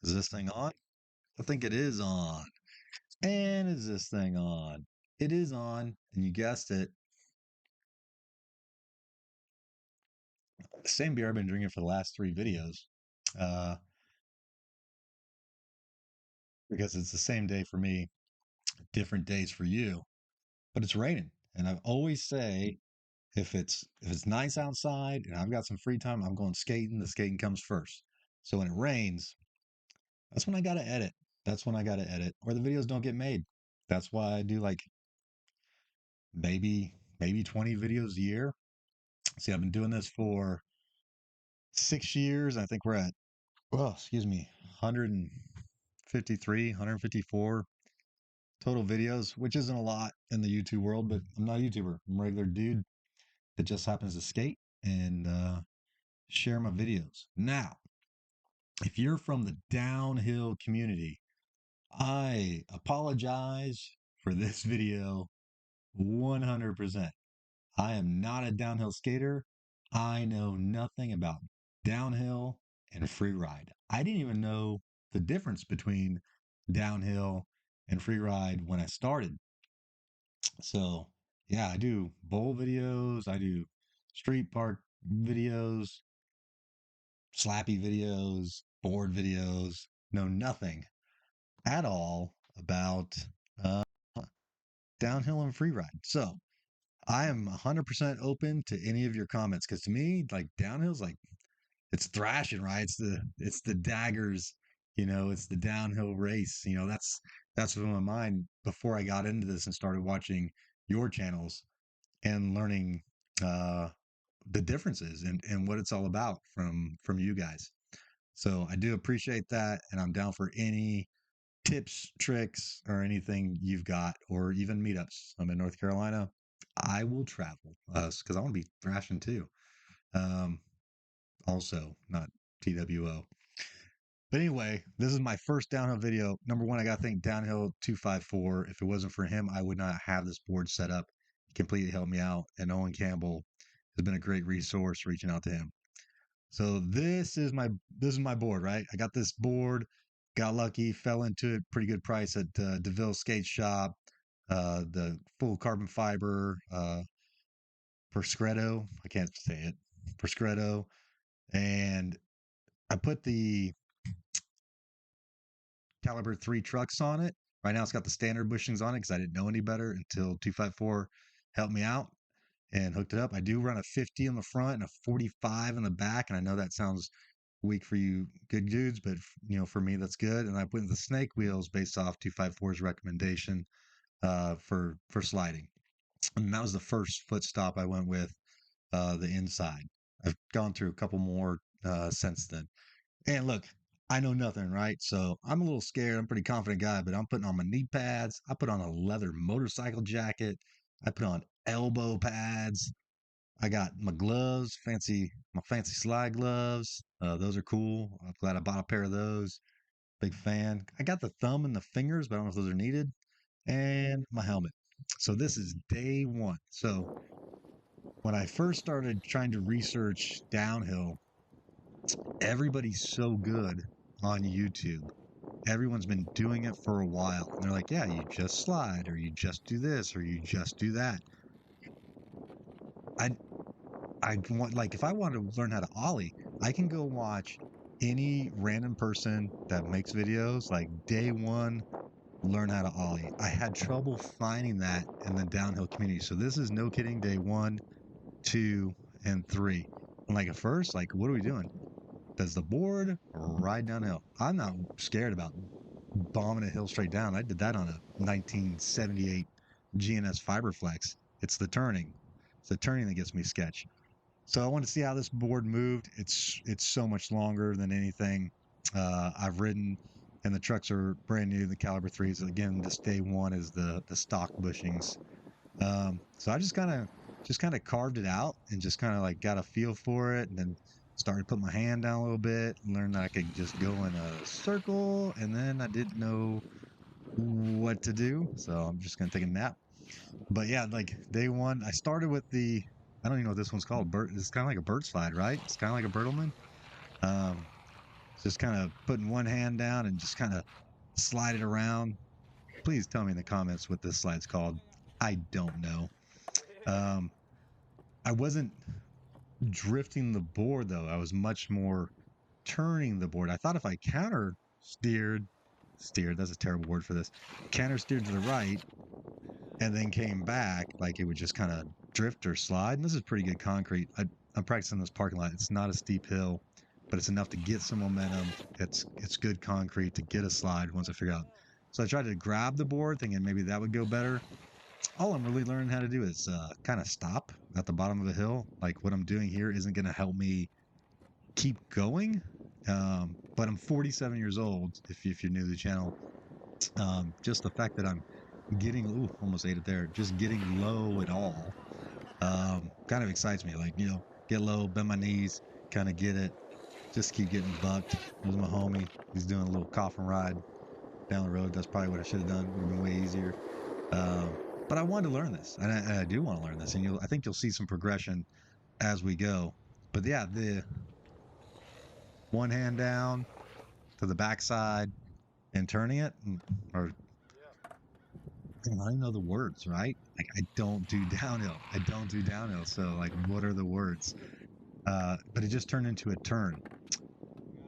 Is this thing on? I think it is on. And is this thing on? It is on, and you guessed it. The same beer I've been drinking for the last 3 videos. Uh, because it's the same day for me, different days for you, but it's raining. And I always say if it's nice outside and I've got some free time, I'm going skating. The skating comes first. So when it rains, that's when I gotta edit. That's when I gotta edit, or the videos don't get made. That's why I do like maybe 20 videos a year. See, I've been doing this for 6 years. I think we're at, well, excuse me, 153, 154 total videos, which isn't a lot in the YouTube world, but I'm not a YouTuber. I'm a regular dude that just happens to skate and share my videos. Now, if you're from the downhill community, I apologize for this video 100%. I am not a downhill skater. I know nothing about downhill and free ride. I didn't even know the difference between downhill and free ride when I started. So, yeah, I do bowl videos, I do street park videos, slappy videos, board videos, know nothing at all about uh, downhill and free ride. So I am 100% open to any of your comments because to me, like downhill's like it's thrashing, right? It's the daggers, it's the downhill race. That's what my mind before I got into this and started watching your channels and learning uh, the differences and what it's all about from you guys. So I do appreciate that, and I'm down for any tips, tricks, or anything you've got, or even meetups. I'm in North Carolina. I will travel because I want to be thrashing too. Um, also, not TWO. But anyway, this is my first downhill video. Number one, I got to thank Downhill 254. If it wasn't for him, I would not have this board set up. He completely helped me out. And Owen Campbell has been a great resource reaching out to him. So this is my board, right? I got this board, got lucky, fell into it, pretty good price at DeVille Skate Shop. The full carbon fiber Perscredo. I can't say it. Perscredo. And I put the caliber 3 trucks on it. Right now it's got the standard bushings on it because I didn't know any better until 254 helped me out and hooked it up. I do run a 50 in the front and a 45 in the back, and I know that sounds weak for you good dudes, but for me that's good. And I put in the snake wheels based off 254's recommendation for sliding. And that was the first foot stop I went with, the inside. I've gone through a couple more since then. And look, I know nothing, right? So I'm a little scared. I'm a pretty confident guy, but I'm putting on my knee pads. I put on a leather motorcycle jacket. I put on elbow pads. I got my gloves, my fancy slide gloves. Those are cool. I'm glad I bought a pair of those. Big fan. I got the thumb and the fingers, but I don't know if those are needed. And my helmet. So this is day one. So when I first started trying to research downhill, everybody's so good on YouTube. Everyone's been doing it for a while. And they're like, yeah, you just slide, or you just do this, or you just do that. I I want, like, if I want to learn how to ollie, I can go watch any random person that makes videos like day one, learn how to ollie. I had trouble finding that in the downhill community. So this is no kidding, day 1, 2, and 3. And like at first, like, what are we doing? Does the board ride downhill? I'm not scared about bombing a hill straight down. I did that on a 1978 GNS Fiberflex. It's the turning. It's the turning that gets me sketch. So I want to see how this board moved. It's so much longer than anything I've ridden, and the trucks are brand new. The caliber 3s. Again, this day one is the stock bushings. So I just kind of carved it out and just kind of like got a feel for it, and then started to put my hand down a little bit, and learned that I could just go in a circle, and then I didn't know what to do, so I'm just gonna take a nap. But yeah, like day one, I started with I don't even know what this one's called. Bird. It's kind of like a bird slide, right? It's kind of like a Bertleman. Um, just kind of putting one hand down and just kind of slide it around. Please tell me in the comments what this slide's called. I don't know. I wasn't drifting the board though. I was much more turning the board. I thought if I steered, that's a terrible word for this, counter steered to the right and then came back, like it would just kind of drift or slide. And this is pretty good concrete. I'm practicing this parking lot. It's not a steep hill, but it's enough to get some momentum. It's good concrete to get a slide once I figure out. So I tried to grab the board thinking maybe that would go better. All I'm really learning how to do is kind of stop at the bottom of the hill. Like what I'm doing here isn't going to help me keep going. But I'm 47 years old. If you're new to the channel, just the fact that I'm getting, almost ate it there, just getting low at all, kind of excites me. Like, get low, bend my knees, kind of get it, just keep getting bucked. There's my homie. He's doing a little coffin ride down the road. That's probably what I should have done. Would have been way easier. But I wanted to learn this, and I do want to learn this, and I think you'll see some progression as we go. But yeah, the one hand down to the backside and turning it, or I don't even know the words, right? Like I don't do downhill. So like, what are the words? But it just turned into a turn.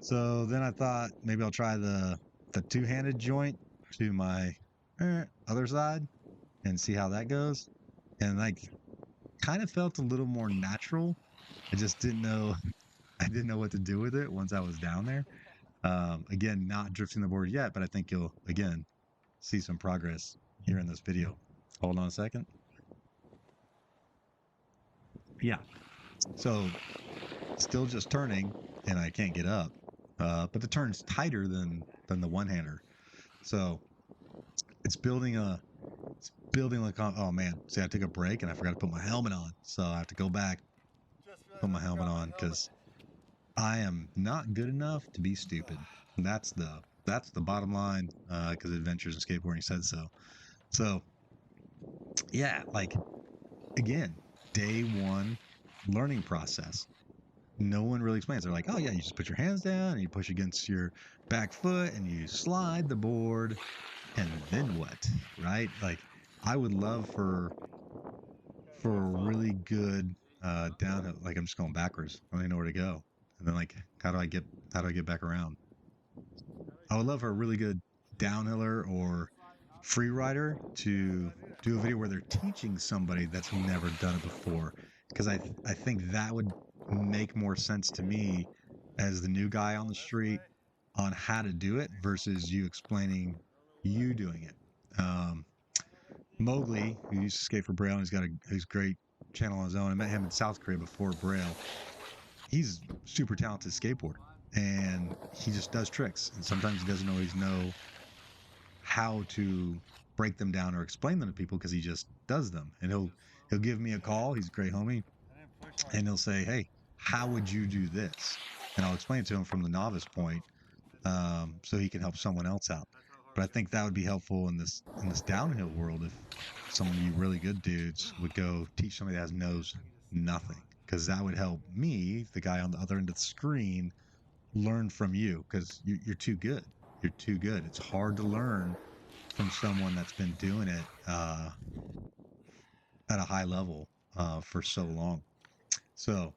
So then I thought maybe I'll try the two-handed joint to my other side and see how that goes. And like, kind of felt a little more natural. I just didn't know. I didn't know what to do with it once I was down there. Again, not drifting the board yet, but I think you'll again see some progress here in this video. Hold on a second. Yeah. So still just turning, and I can't get up. But the turn's tighter than the one-hander. So it's building like, oh man, see, I took a break and I forgot to put my helmet on. So I have to go back, put my helmet on, because I am not good enough to be stupid. And that's the bottom line, because Adventures in Skateboarding said so. So yeah, like again, day one learning process. No one really explains. They're like, oh yeah, you just put your hands down and you push against your back foot and you slide the board, and then what, right? Like, I would love for a really good downhill. Like, I'm just going backwards. I don't even know where to go. And then like, how do I get back around? I would love for a really good downhiller or free rider to do a video where they're teaching somebody that's never done it before, because I think that would make more sense to me as the new guy on the street on how to do it versus you explaining you doing it. Mowgli, who used to skate for Braille, he's got a great channel on his own. I met him in South Korea before Braille. He's super talented skateboarder, and he just does tricks, and sometimes he doesn't always know how to break them down or explain them to people because he just does them. And he'll give me a call. He's a great homie, and he'll say, hey, how would you do this? And I'll explain it to him from the novice point, so he can help someone else out. But I think that would be helpful in this downhill world if some of you really good dudes would go teach somebody that knows nothing, because that would help me, the guy on the other end of the screen, learn from you, because you're too good. You're too good. It's hard to learn from someone that's been doing it at a high level for so long. So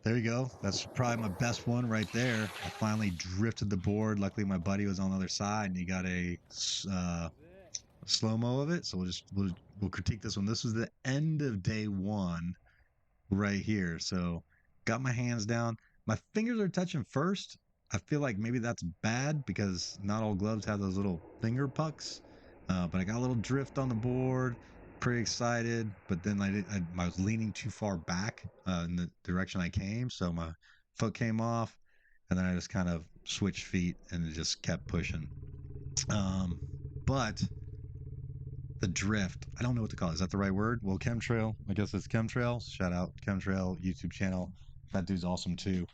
there you go. That's probably my best one right there. I finally drifted the board. Luckily, my buddy was on the other side, and he got a slow-mo of it. So we'll critique this one. This was the end of day one right here. So got my hands down. My fingers are touching first. I feel like maybe that's bad because not all gloves have those little finger pucks. But I got a little drift on the board. Pretty excited, but then I was leaning too far back in the direction I came, so my foot came off, and then I just kind of switched feet and it just kept pushing. But the drift, I don't know what to call it. Is that the right word? Well, chemtrail, I guess it's chemtrail. Shout out chemtrail YouTube channel. That dude's awesome too.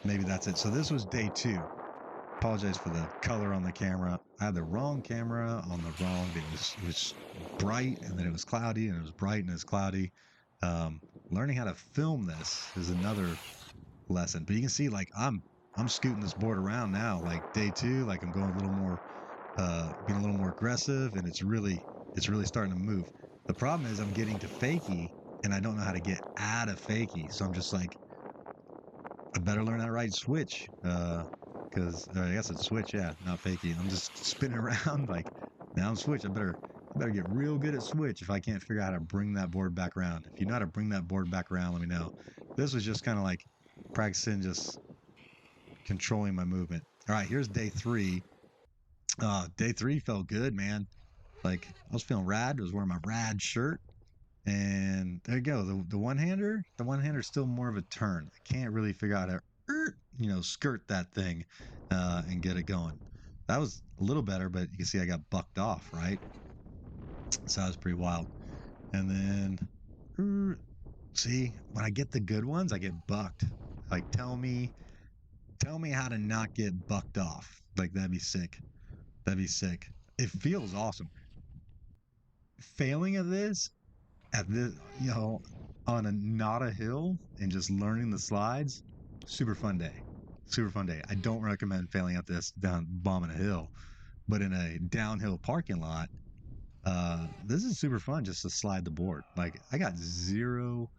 Maybe that's it. So this was day two. Apologize for the color on the camera. I had the wrong camera on the wrong day. It was bright, and then it was cloudy, and it was bright and it was cloudy. Learning how to film this is another lesson. But you can see like I'm scooting this board around now, like day 2, like I'm going a little more being a little more aggressive, and it's really starting to move. The problem is I'm getting to fakie and I don't know how to get out of fakie. So I'm just like, I better learn how to ride switch. Because I guess it's switch, yeah, not fakie. I'm just spinning around like now I'm switch. I better get real good at switch if I can't figure out how to bring that board back around. If you know how to bring that board back around, let me know. This was just kind of like practicing, just controlling my movement. All right, here's day 3. Day 3 felt good, man. Like I was feeling rad. I was wearing my rad shirt, and there you go. The one hander is still more of a turn. I can't really figure out how to skirt that thing and get it going. That was a little better, but you can see I got bucked off, right? So that was pretty wild. And then see, when I get the good ones, I get bucked. Like tell me how to not get bucked off. Like that'd be sick. That'd be sick. It feels awesome. Failing at this, on a not a hill and just learning the slides, super fun day. Super fun day. I don't recommend failing at this down bombing a hill, but in a downhill parking lot, this is super fun just to slide the board. Like I got zero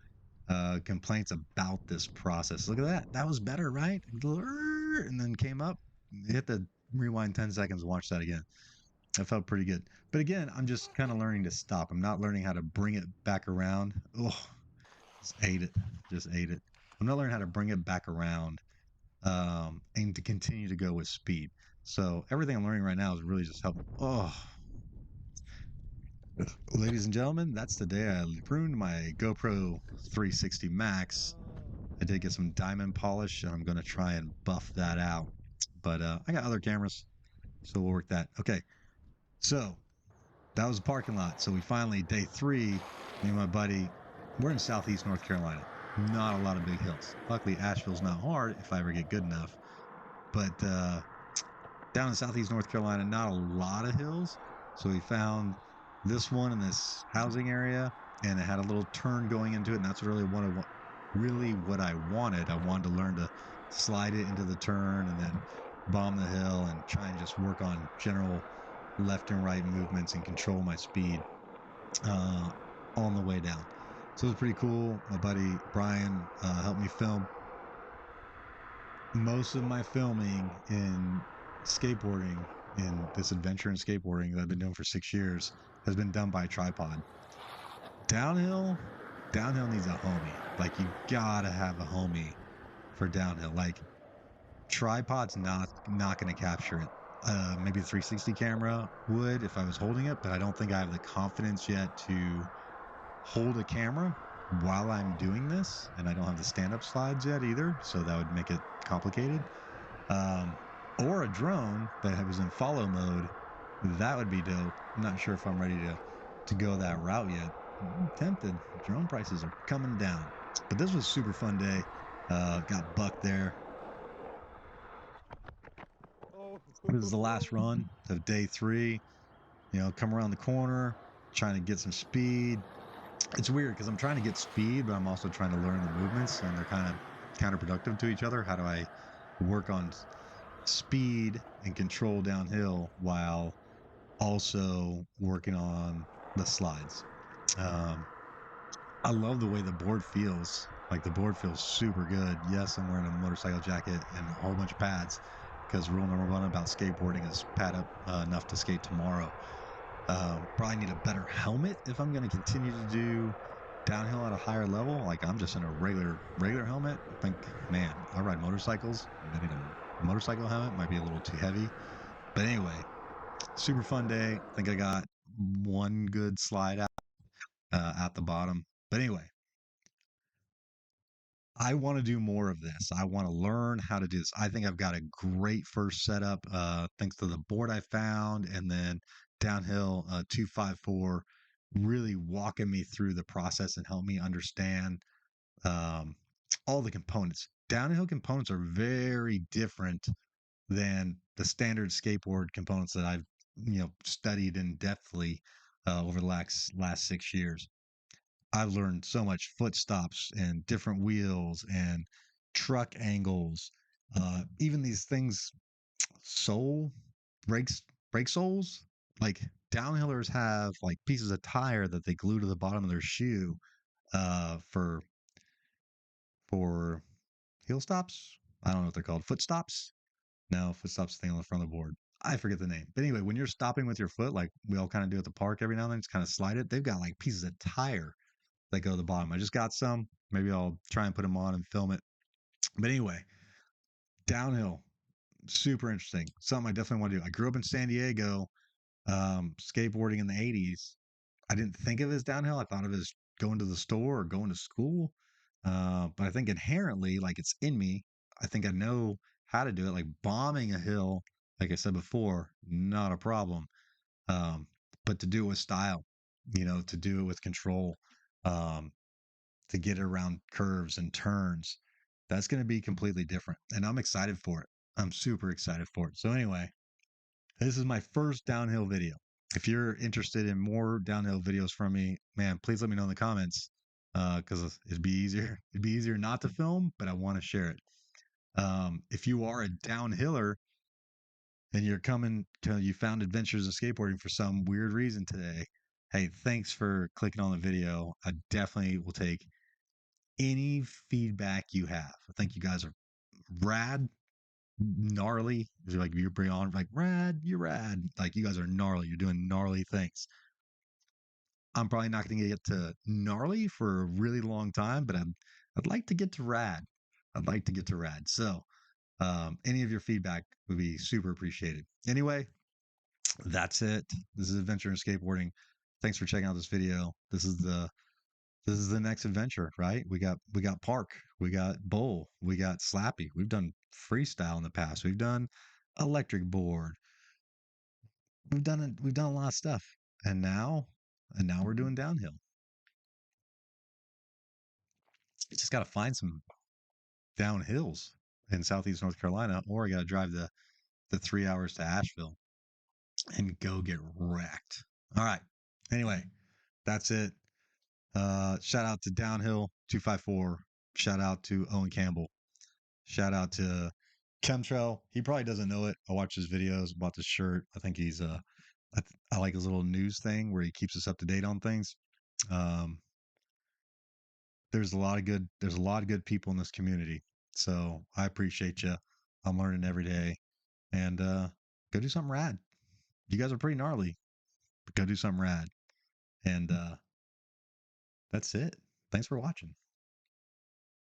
complaints about this process. Look at that. That was better, right? And then came up, hit the rewind 10 seconds, watch that again. That felt pretty good. But again, I'm just kind of learning to stop. I'm not learning how to bring it back around. Oh, just ate it. Just ate it. I'm not learning how to bring it back around and to continue to go with speed. So everything I'm learning right now is really just helping. Oh, ladies and gentlemen, that's the day I ruined my GoPro 360 Max. I did get some diamond polish, and I'm going to try and buff that out. But I got other cameras, so we'll work that. Okay, so that was the parking lot. So we finally, day 3, me and my buddy, we're in southeast North Carolina. Not a lot of big hills. Luckily, Asheville's not hard if I ever get good enough. But down in southeast North Carolina, not a lot of hills. So we found this one in this housing area, and it had a little turn going into it, and that's really what I wanted. I wanted to learn to slide it into the turn and then bomb the hill and try and just work on general left and right movements and control my speed on the way down. So it was pretty cool. My buddy Brian helped me film. Most of my filming in skateboarding, in this adventure in skateboarding that I've been doing for 6 years, has been done by a tripod. Downhill needs a homie. Like you gotta have a homie for downhill. Like tripod's not going to capture it. Maybe the 360 camera would if I was holding it, but I don't think I have the confidence yet to hold a camera while I'm doing this, and I don't have the stand-up slides yet either, so that would make it complicated. Or a drone that was in follow mode, that would be dope. I'm not sure if I'm ready to go that route yet. I'm tempted. Drone prices are coming down, but this was a super fun day. Got bucked there. This is the last run of day 3. Come around the corner, trying to get some speed. It's weird because I'm trying to get speed, but I'm also trying to learn the movements, and they're kind of counterproductive to each other. How do I work on speed and control downhill while also working on the slides? I love the way the board feels. Like the board feels super good. Yes, I'm wearing a motorcycle jacket and a whole bunch of pads because rule number 1 about skateboarding is pad up enough to skate tomorrow. Probably need a better helmet if I'm going to continue to do downhill at a higher level. Like I'm just in a regular helmet. I think, man, I ride motorcycles. I think a motorcycle helmet might be a little too heavy. But anyway, super fun day. I think I got one good slide out at the bottom. But anyway, I want to do more of this. I want to learn how to do this. I think I've got a great first setup, thanks to the board I found, and then downhill 254 really walking me through the process and help me understand um, all the components. Downhill components are very different than the standard skateboard components that I've studied in depthly over the last 6 years. I've learned so much foot stops and different wheels and truck angles, even these things, sole brakes, brake soles. Like downhillers have like pieces of tire that they glue to the bottom of their shoe for heel stops. I don't know what they're called. Foot stops. No, foot stops thing on the front of the board. I forget the name. But anyway, when you're stopping with your foot, like we all kind of do at the park every now and then, just kind of slide it. They've got like pieces of tire that go to the bottom. I just got some. Maybe I'll try and put them on and film it. But anyway, downhill, super interesting. Something I definitely want to do. I grew up in San Diego, skateboarding in the 80s. I didn't think of it as downhill. I thought of it as going to the store or going to school. But I think inherently, like it's in me. I think I know how to do it. Like bombing a hill, like I said before, not a problem. Um, but to do it with style, to do it with control, um, to get around curves and turns, that's going to be completely different. And I'm excited for it. I'm super excited for it. So, anyway, this is my first downhill video. If you're interested in more downhill videos from me, man, please let me know in the comments because it'd be easier. It'd be easier not to film, but I want to share it. If you are a downhiller and you found Adventures in Skateboarding for some weird reason today, hey, thanks for clicking on the video. I definitely will take any feedback you have. I think you guys are rad, gnarly. You're beyond like rad, you're rad. Like you guys are gnarly. You're doing gnarly things. I'm probably not going to get to gnarly for a really long time, but I'd like to get to rad. I'd like to get to rad. So any of your feedback would be super appreciated. Anyway, that's it. This is Adventure in Skateboarding. Thanks for checking out this video. This is the next adventure, right? We got park, we got bowl, we got slappy. We've done freestyle in the past. We've done electric board. We've done a lot of stuff. And now we're doing downhill. You just got to find some downhills in Southeast North Carolina, or I got to drive the 3 hours to Asheville and go get wrecked. All right. Anyway, that's it. Shout out to Downhill 254. Shout out to Owen Campbell. Shout out to Chemtrail. He probably doesn't know it. I watch his videos, bought this shirt. I think I like his little news thing where he keeps us up to date on things. Um, there's a lot of good people in this community. So I appreciate you. I'm learning every day. And go do something rad. You guys are pretty gnarly, but go do something rad. And that's it. Thanks for watching.